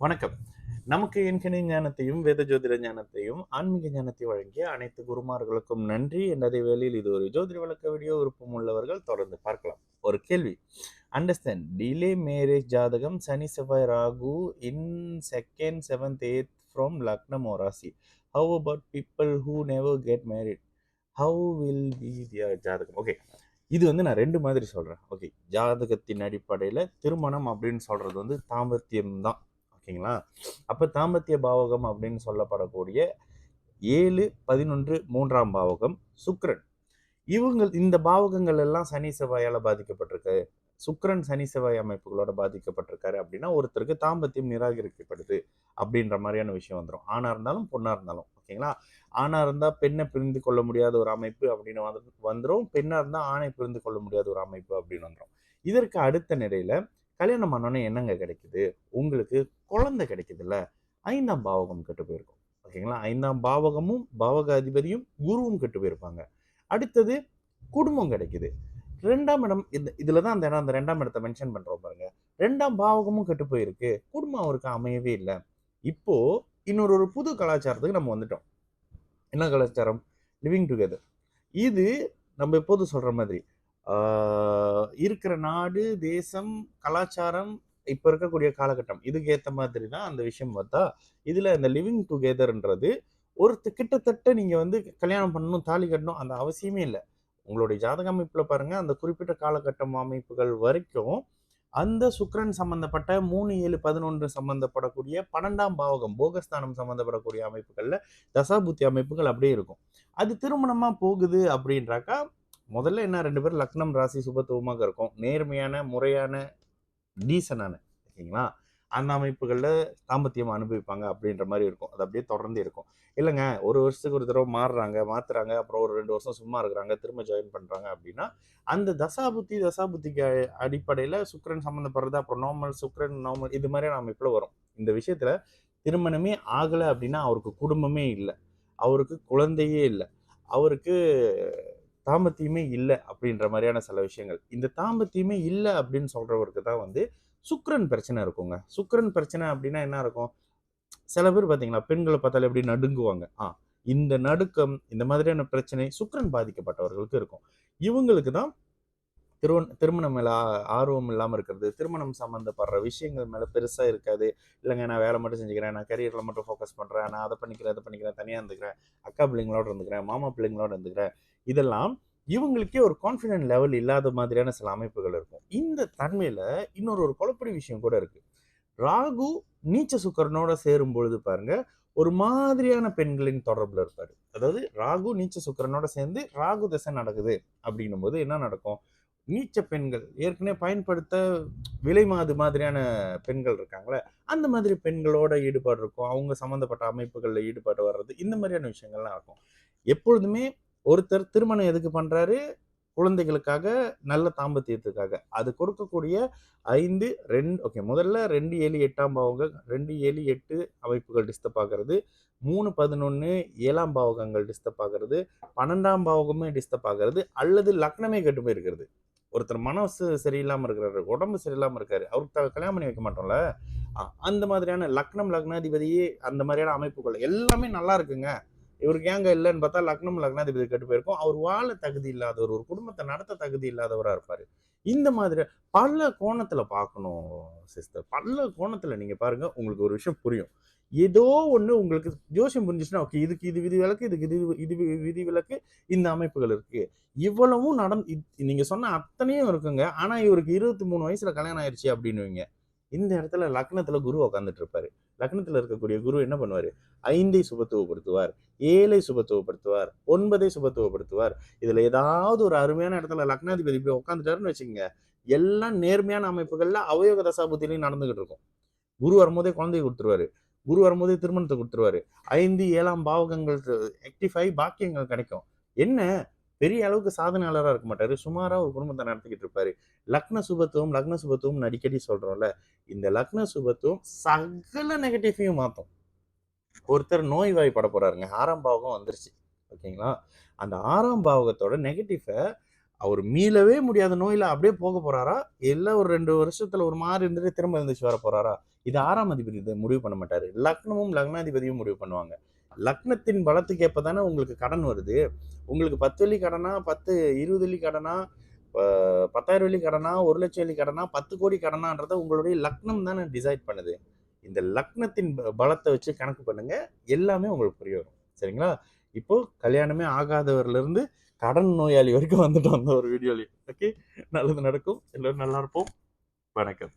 வணக்கம். நமக்கு எண்கணித ஞானத்தையும், வேத ஜோதிட ஞானத்தையும், ஆன்மீக ஞானத்தை வழங்கிய அனைத்து குருமார்களுக்கும் நன்றி. அதே வேளையில் இது ஒரு ஜோதிட விளக்க வீடியோ. விருப்பம் உள்ளவர்கள் தொடர்ந்து பார்க்கலாம். ஒரு கேள்வி. அண்டர்ஸ்டாண்ட் டிலே மேரேஜ் ஜாதகம் Shani Sevvai Rahu in second seventh eighth from லக்னம் or ராசி. How about people who never get married? How will be their ஜாதகம்? ஓகே, இது வந்து நான் ரெண்டு மாதிரி சொல்றேன். ஓகே, ஜாதகத்தின் அடிப்படையில் திருமணம் அப்படின்னு சொல்றது வந்து தாம்பத்தியம் தான். ஓகேங்களா? அப்ப தாம்பத்திய பாவகம் அப்படின்னு சொல்லப்படக்கூடிய 7, 11, 3ஆம் பாவகம் சுக்கிரன். இந்த பாவகங்கள் எல்லாம் சனி செவ்வாயால பாதிக்கப்பட்டிருக்கு. சுக்கிரன் சனி செவ்வாய் அமைப்புகளோட பாதிக்கப்பட்டிருக்காரு அப்படின்னா ஒருத்தருக்கு தாம்பத்தியம் நிராகரிக்கப்படுது அப்படின்ற மாதிரியான விஷயம் வந்துடும். ஆணா இருந்தாலும் பொண்ணா இருந்தாலும். ஓகேங்களா? ஆணா இருந்தா பெண்ணை புரிந்து கொள்ள முடியாத ஒரு அமைப்பு அப்படின்னு வந்துடும். பெண்ணா இருந்தா ஆணை புரிந்து கொள்ள முடியாத ஒரு அமைப்பு அப்படின்னு வந்துடும். இதற்கு அடுத்த நிலையில கல்யாணம் பண்ணோன்னே என்னங்க கிடைக்குது? உங்களுக்கு குழந்தை கிடைக்குதுல்ல, 5ஆம் பாவகம் கெட்டு போயிருக்கும். ஓகேங்களா? 5ஆம் பாவகமும் பாவக அதிபதியும் குருவும் கெட்டு போயிருப்பாங்க. அடுத்தது குடும்பம் கிடைக்குது. 2ஆம் இடம் இதுல தான் அந்த இடம், அந்த 2ஆம் இடத்தை மென்ஷன் பண்றோம் பாருங்க. 2ஆம் பாவகமும் கெட்டு போயிருக்கு. குடும்பம் அவருக்கு அமையவே இல்ல. இப்போ இன்னொரு புது கலாச்சாரத்துக்கு நம்ம வந்துட்டோம். என்ன கலாச்சாரம்? Living together. இது நம்ம எப்போதும் சொல்ற மாதிரி இருக்கிற நாடு, தேசம், கலாச்சாரம், இப்ப இருக்கக்கூடிய காலகட்டம் இதுக்கு ஏத்த மாதிரி தான் அந்த விஷயம் பார்த்தா, இதுல இந்த லிவிங் டுகெதர்ன்றது கிட்டத்தட்ட நீங்க வந்து கல்யாணம் பண்ணணும், தாலி கட்டணும் அந்த அவசியமே இல்ல. உங்களுடைய ஜாதக அமைப்புல பாருங்க, அந்த குறிப்பிட்ட காலகட்டம் அமைப்புகள் வரைக்கும் அந்த சுக்கிரன் சம்பந்தப்பட்ட 3, 7, 11 சம்பந்தப்படக்கூடிய 12ஆம் பாவகம் போகஸ்தானம் சம்பந்தப்படக்கூடிய அமைப்புகள்ல தசாபுத்தி அமைப்புகள் அப்படியே இருக்கும். அது திருமணமா போகுது அப்படின்றாக்கா, முதல்ல என்ன 2 பேரும் லக்னம் ராசி சுபத்துவமாக இருக்கும். நேர்மையான, முறையான, டீசனான, ஓகேங்களா? அந்த அமைப்புகள்ல தாம்பத்தியம் அனுபவிப்பாங்க அப்படின்ற மாதிரி இருக்கும். அது அப்படியே தொடர்ந்து இருக்கும். இல்லைங்க, ஒரு வருஷத்துக்கு ஒரு தடவை மாத்துறாங்க, அப்புறம் ஒரு 2 வருஷம் சும்மா இருக்கிறாங்க, திரும்ப ஜாயின் பண்றாங்க அப்படின்னா, அந்த தசாபுத்திக்கு அடிப்படையில சுக்கிரன் சம்மந்தப்படுறது, அப்புறம் நார்மல் இது மாதிரியான அமைப்புல வரும். இந்த விஷயத்துல திருமணமே ஆகல அப்படின்னா அவருக்கு குடும்பமே இல்லை, அவருக்கு குழந்தையே இல்லை, அவருக்கு தாம்பத்தியமே இல்லை அப்படின்ற மாதிரியான சில விஷயங்கள். இந்த தாம்பத்தியமே இல்லை அப்படின்னு சொல்றவருக்கு தான் வந்து சுக்கிரன் பிரச்சனை இருக்குங்க. சுக்கிரன் பிரச்சனை அப்படின்னா என்ன இருக்கும்? சில பேர் பார்த்தீங்களா, பெண்கள பார்த்தாலே எப்படி நடுங்குவாங்க. இந்த நடுக்கம், இந்த மாதிரியான பிரச்சனை சுக்கிரன் பாதிக்கப்பட்டவர்களுக்கு இருக்கும். இவங்களுக்கு தான் திருமணம் மேல ஆர்வம் இல்லாம இருக்கிறது, திருமணம் சம்மந்தப்படுற விஷயங்கள் மேல பெருசா இருக்காது. இல்லங்க, நான் வேலை மட்டும் செஞ்சுக்கிறேன், நான் கரியர்ல மட்டும் ஃபோக்கஸ் பண்றேன், நான் அத பண்ணிக்கிறேன், இத பண்ணிக்கிறேன், தனியா இருந்துக்கிறேன், அக்கா பிள்ளைங்களோட இருந்துக்கிறேன், மாமா பிள்ளைங்களோட இருந்துக்கிறேன். இதெல்லாம் இவங்களுக்கே ஒரு கான்ஃபிடென்ட் லெவல் இல்லாத மாதிரியான சில அமைப்புகள் இருக்கும். இந்த தன்மையில இன்னொரு குழப்படி விஷயம் கூட இருக்கு. ராகு நீச்ச சுக்கிரனோட சேரும் பொழுது பாருங்க, ஒரு மாதிரியான பெண்களின் தொடர்புல இருப்பாரு. அதாவது ராகு நீச்ச சுக்கிரனோட சேர்ந்து ராகு தசை நடக்குது அப்படின்னும்போது என்ன நடக்கும்? நீச்ச பெண்கள் ஏற்கனவே பயன்படுத்த விலை மாதிரியான பெண்கள் இருக்காங்களே, அந்த மாதிரி பெண்களோட ஈடுபாடு இருக்கும். அவங்க சம்மந்தப்பட்ட அமைப்புகள்ல ஈடுபாடு வர்றது, இந்த மாதிரியான விஷயங்கள்லாம் இருக்கும். எப்பொழுதுமே ஒருத்தர் திருமணம் எதுக்கு பண்றாரு? குழந்தைகளுக்காக, நல்ல தாம்பத்தியத்துக்காக. அது கொடுக்கக்கூடிய 5, 2 ஓகே, முதல்ல 2, 7, 8ஆம் பாவங்கள், 2, 7, 8 அமைப்புகள் டிஸ்டர்ப் ஆகிறது. 3, 11, 7ஆம் பாவகங்கள் டிஸ்டர்ப் ஆகிறது. 12ஆம் பாவகமே டிஸ்டர்ப் ஆகிறது. அல்லது லக்னமே கெட்டு போயிருக்கிறது. ஒருத்தர் மனசு சரியில்லாம இருக்கிறாரு, உடம்பு சரியில்லாம இருக்காரு, அவருக்கு கல்யாணம் பண்ணி வைக்க மாட்டோம்ல. அந்த மாதிரியான லக்னம், லக்னாதிபதியே அந்த மாதிரியான அமைப்புகள் எல்லாமே நல்லா இருக்குங்க. இவருக்கு ஏங்க இல்லைன்னு பார்த்தா லக்னம், லக்னாதிபதி கெட்டு போயிருக்கும். அவர் வாழ தகுதி இல்லாதவர், ஒரு குடும்பத்தை நடத்த தகுதி இல்லாதவரா இருப்பாரு. இந்த மாதிரி பல கோணத்துல பார்க்கணும் சிஸ்டர். பல கோணத்துல நீங்க பாருங்க, உங்களுக்கு ஒரு விஷயம் புரியும். ஏதோ ஒண்ணு உங்களுக்கு ஜோசியம் புரிஞ்சுச்சுன்னா, ஓகே, இதுக்கு இது விதிவிலக்கு, இதுக்கு இது விதிவிலக்கு, இந்த அமைப்புகள் இருக்கு. இவ்வளவும் நீங்க சொன்ன அத்தனையும் இருக்குங்க. ஆனா இவருக்கு 23 வயசுல கல்யாணம் ஆயிருச்சு அப்படின்னுவீங்க. இந்த இடத்துல லக்னத்துல குரு உட்கார்ந்துட்டு இருப்பாரு. லக்னத்துல இருக்கக்கூடிய குரு என்ன பண்ணுவாரு? 5ஐ சுபத்துவப்படுத்துவார், 7ஐ சுபத்துவப்படுத்துவார், 9ஐ சுபத்துவப்படுத்துவார். இதுல ஏதாவது ஒரு அருமையான இடத்துல லக்னாதிபதி போய் உட்காந்துட்டாருன்னு வச்சுக்கோங்க, எல்லாம் நேர்மையான அமைப்புகள்ல அவயோக தசாபுத்திலையும் நடந்துகிட்டு இருக்கும். குரு வரும்போதே குழந்தையை கொடுத்துருவாரு. குரு வரும்போதே திருமணத்தை கொடுத்துருவாரு. 5, 7ஆம் பாவகங்கள் ஆக்டிஃபை பாக்கியங்கள் கிடைக்கும். என்ன பெரிய அளவுக்கு சாதனையாளரா இருக்க மாட்டாரு. சுமாரா ஒரு குடும்பத்தை நடத்திக்கிட்டு இருப்பாரு. லக்ன சுபத்துவம் அடிக்கடி சொல்றோம்ல. இந்த லக்ன சுபத்துவம் சகல நெகட்டிவையும் மாத்தும். ஒருத்தர் நோய்வாய்ப்பட போறாருங்க. 6ஆம் பாவகம் வந்துருச்சு. ஓகேங்களா? அந்த 6ஆம் பாவகத்தோட நெகட்டிவ அவர் மீளவே முடியாத நோயில அப்படியே போக போறாரா? இல்ல ஒரு 2 வருஷத்துல ஒரு மாரி இருந்துட்டு திரும்ப எழுந்துச்சு வர போறாரா? இது 6ஆம் அதிபதி இதை முடிவு பண்ண மாட்டாரு. லக்னமும் லக்னாதிபதியும் முடிவு பண்ணுவாங்க. லக்னத்தின் பலத்துக்கு ஏற்ப தானே உங்களுக்கு கடன் வருது. உங்களுக்கு 10 வெள்ளி கடனா, 20 வெள்ளி கடனா, 10,000 வெள்ளி கடனா, 1,00,000 வெள்ளி கடனா, 10 கோடி கடனான்றத உங்களுடைய லக்னம் தானே டிசைட் பண்ணுது. இந்த லக்னத்தின் பலத்தை வச்சு கணக்கு பண்ணுங்க. எல்லாமே உங்களுக்கு புரிய வரும். சரிங்களா? இப்போ கல்யாணமே ஆகாதவர்ல இருந்து கடன் நோயாளி வரைக்கும் வந்துட்டோம் அந்த ஒரு வீடியோலயே. ஓகே, நல்லது நடக்கும். எல்லாரும் நல்லா இருப்போம். வணக்கம்.